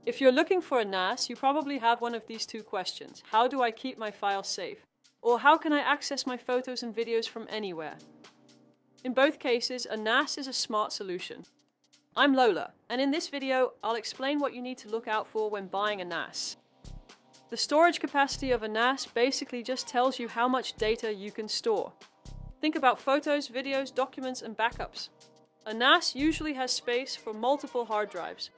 If you're looking for a NAS, you probably have one of these two questions. How do I keep my files safe? Or how can I access my photos and videos from anywhere? In both cases, a NAS is a smart solution. I'm Lola, and in this video, I'll explain what you need to look out for when buying a NAS. The storage capacity of a NAS basically just tells you how much data you can store. Think about photos, videos, documents, and backups. A NAS usually has space for multiple hard drives.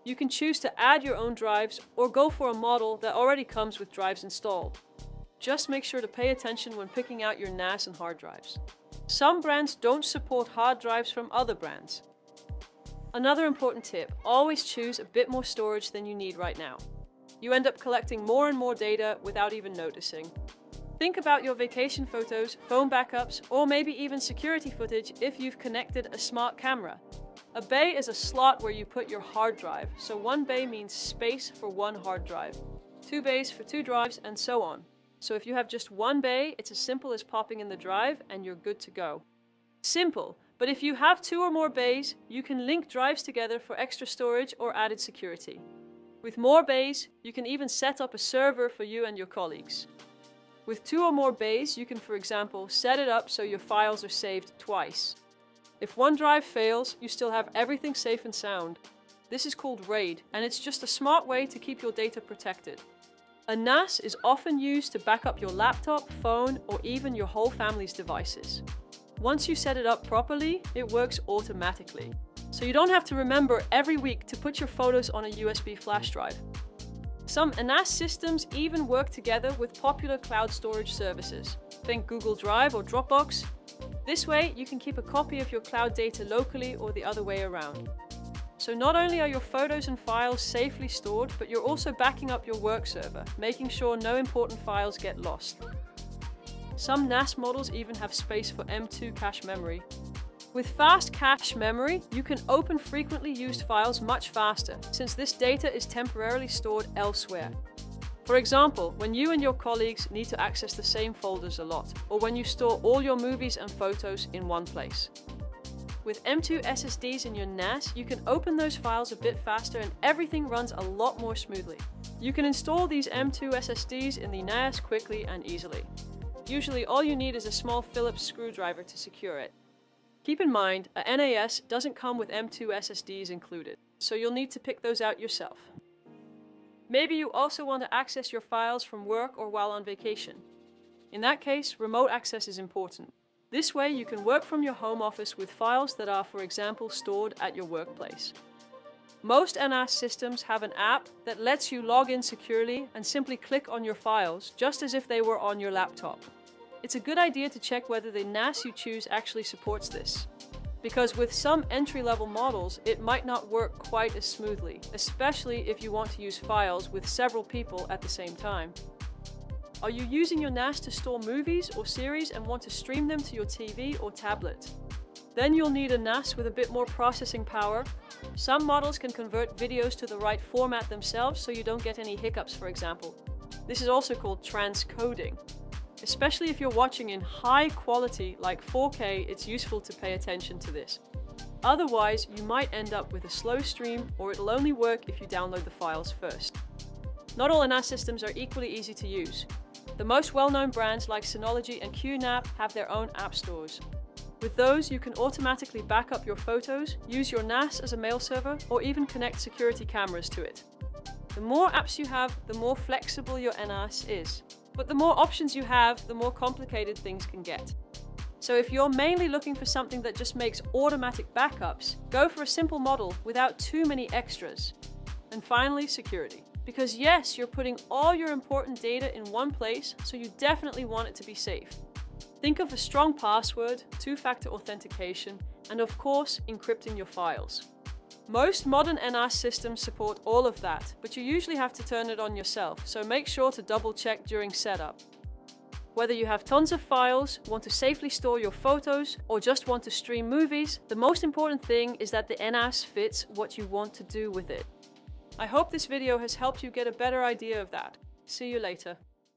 You can choose to add your own drives or go for a model that already comes with drives installed. Just make sure to pay attention when picking out your NAS and hard drives. Some brands don't support hard drives from other brands. Another important tip, always choose a bit more storage than you need right now. You end up collecting more and more data without even noticing. Think about your vacation photos, phone backups, or maybe even security footage if you've connected a smart camera. A bay is a slot where you put your hard drive, so one bay means space for one hard drive, 2 bays for 2 drives, and so on. So if you have just one bay, it's as simple as popping in the drive and you're good to go. Simple, but if you have 2 or more bays, you can link drives together for extra storage or added security. With more bays, you can even set up a server for you and your colleagues. With 2 or more bays, you can, for example, set it up so your files are saved twice. If one drive fails, you still have everything safe and sound. This is called RAID, and it's just a smart way to keep your data protected. A NAS is often used to back up your laptop, phone, or even your whole family's devices. Once you set it up properly, it works automatically. So you don't have to remember every week to put your photos on a USB flash drive. Some NAS systems even work together with popular cloud storage services. Think Google Drive or Dropbox. This way, you can keep a copy of your cloud data locally or the other way around. So not only are your photos and files safely stored, but you're also backing up your work server, making sure no important files get lost. Some NAS models even have space for M.2 cache memory. With fast cache memory, you can open frequently used files much faster, since this data is temporarily stored elsewhere. For example, when you and your colleagues need to access the same folders a lot, or when you store all your movies and photos in one place. With M.2 SSDs in your NAS, you can open those files a bit faster and everything runs a lot more smoothly. You can install these M.2 SSDs in the NAS quickly and easily. Usually all you need is a small Phillips screwdriver to secure it. Keep in mind, a NAS doesn't come with M.2 SSDs included, so you'll need to pick those out yourself. Maybe you also want to access your files from work or while on vacation. In that case, remote access is important. This way you can work from your home office with files that are, for example, stored at your workplace. Most NAS systems have an app that lets you log in securely and simply click on your files, just as if they were on your laptop. It's a good idea to check whether the NAS you choose actually supports this. Because with some entry-level models, it might not work quite as smoothly, especially if you want to use files with several people at the same time. Are you using your NAS to store movies or series and want to stream them to your TV or tablet? Then you'll need a NAS with a bit more processing power. Some models can convert videos to the right format themselves so you don't get any hiccups, for example. This is also called transcoding. Especially if you're watching in high quality like 4K, it's useful to pay attention to this. Otherwise, you might end up with a slow stream, or it'll only work if you download the files first. Not all NAS systems are equally easy to use. The most well-known brands like Synology and QNAP have their own app stores. With those, you can automatically back up your photos, use your NAS as a mail server, or even connect security cameras to it. The more apps you have, the more flexible your NAS is. But the more options you have, the more complicated things can get. So if you're mainly looking for something that just makes automatic backups, go for a simple model without too many extras. And finally, security. Because yes, you're putting all your important data in one place, so you definitely want it to be safe. Think of a strong password, 2-factor authentication, and of course, encrypting your files. Most modern NAS systems support all of that, but you usually have to turn it on yourself, so make sure to double check during setup. Whether you have tons of files, want to safely store your photos, or just want to stream movies, the most important thing is that the NAS fits what you want to do with it. I hope this video has helped you get a better idea of that. See you later.